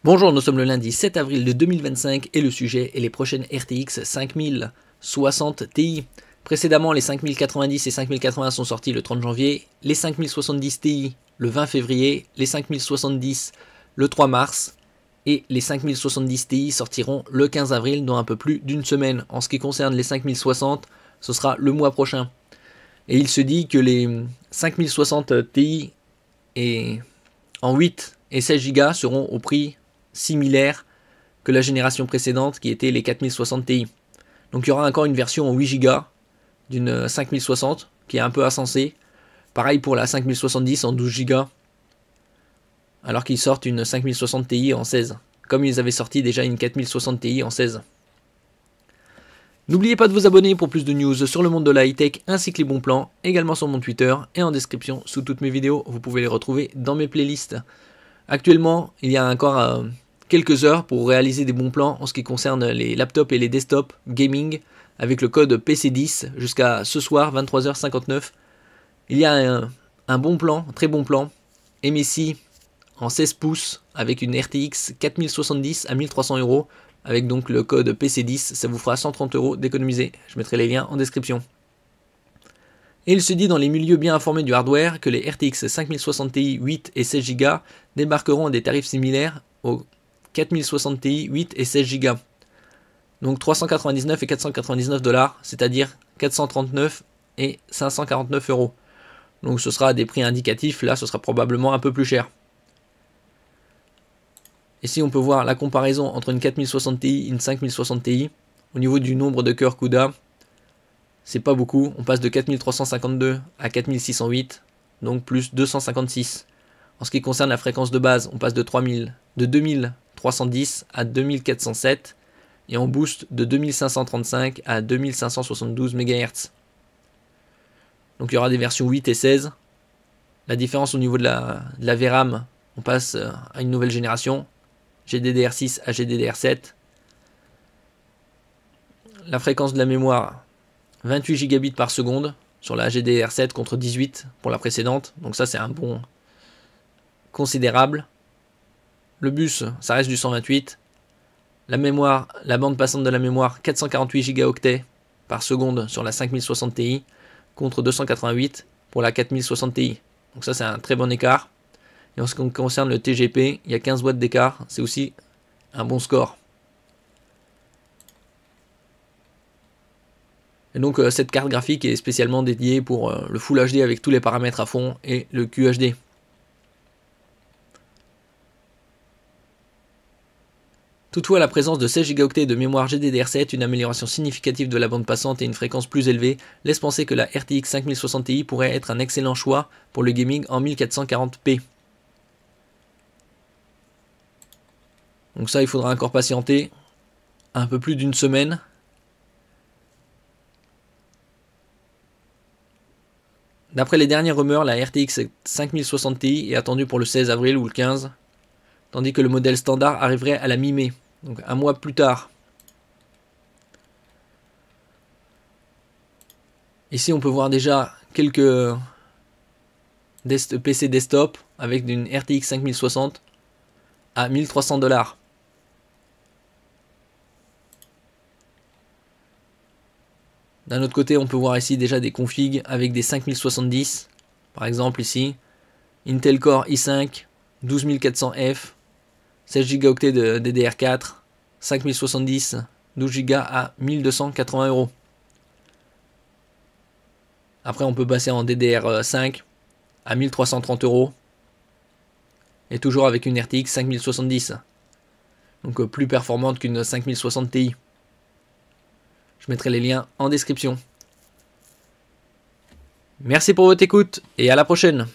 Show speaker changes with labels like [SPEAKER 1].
[SPEAKER 1] Bonjour, nous sommes le lundi 7 avril de 2025 et le sujet est les prochaines RTX 5060 Ti. Précédemment, les 5090 et 5080 sont sortis le 30 janvier, les 5070 Ti le 20 février, les 5070 le 3 mars et les 5070 Ti sortiront le 15 avril dans un peu plus d'une semaine. En ce qui concerne les 5060, ce sera le mois prochain. Et il se dit que les 5060 Ti et en 8 et 16 Go seront au prix similaire que la génération précédente qui était les 4060 Ti. Donc il y aura encore une version en 8 Go d'une 5060 qui est un peu insensée. Pareil pour la 5070 en 12 Go alors qu'ils sortent une 5060 Ti en 16 comme ils avaient sorti déjà une 4060 Ti en 16. N'oubliez pas de vous abonner pour plus de news sur le monde de la high-tech ainsi que les bons plans, également sur mon Twitter et en description sous toutes mes vidéos. Vous pouvez les retrouver dans mes playlists. Actuellement, il y a encore quelques heures pour réaliser des bons plans en ce qui concerne les laptops et les desktops gaming avec le code PC10 jusqu'à ce soir 23h59. Il y a un bon plan, un très bon plan, MSI en 16 pouces avec une RTX 4070 à 1300 € avec donc le code PC10, ça vous fera 130 € d'économiser. Je mettrai les liens en description. Et il se dit dans les milieux bien informés du hardware que les RTX 5060 Ti 8 et 16 Go débarqueront à des tarifs similaires aux 4060 Ti 8 et 16 Go. Donc 399 et 499 $, c'est-à-dire 439 et 549 €. Donc ce sera des prix indicatifs, là ce sera probablement un peu plus cher. Ici on peut voir la comparaison entre une 4060 Ti et une 5060 Ti. Au niveau du nombre de cœurs CUDA, c'est pas beaucoup, on passe de 4352 à 4608, donc plus 256. En ce qui concerne la fréquence de base, on passe de 2310 à 2407 et on booste de 2535 à 2572 MHz. Donc il y aura des versions 8 et 16. La différence au niveau de la VRAM, on passe à une nouvelle génération, GDDR6 à GDDR7. La fréquence de la mémoire, 28 gigabits par seconde sur la GDDR7 contre 18 pour la précédente. Donc ça c'est un bond considérable. Le bus, ça reste du 128. La mémoire, la bande passante de la mémoire, 448 Go par seconde sur la 5060 Ti contre 288 pour la 4060 Ti. Donc ça c'est un très bon écart. Et en ce qui concerne le TGP, il y a 15 watts d'écart. C'est aussi un bon score. Et donc cette carte graphique est spécialement dédiée pour le Full HD avec tous les paramètres à fond et le QHD. Toutefois, la présence de 16 Go de mémoire GDDR7, une amélioration significative de la bande passante et une fréquence plus élevée laisse penser que la RTX 5060 Ti pourrait être un excellent choix pour le gaming en 1440p. Donc ça, il faudra encore patienter un peu plus d'une semaine. D'après les dernières rumeurs, la RTX 5060 Ti est attendue pour le 16 avril ou le 15, tandis que le modèle standard arriverait à la mi-mai, donc un mois plus tard. Ici, on peut voir déjà quelques PC desktop avec une RTX 5060 à 1300 $. D'un autre côté, on peut voir ici déjà des configs avec des 5070. Par exemple ici, Intel Core i5, 12400F, 16 Go de DDR4, 5070, 12 Go à 1280 €. Après, on peut passer en DDR5 à 1330 €. Et toujours avec une RTX 5070. Donc plus performante qu'une 5060 Ti. Je mettrai les liens en description. Merci pour votre écoute et à la prochaine.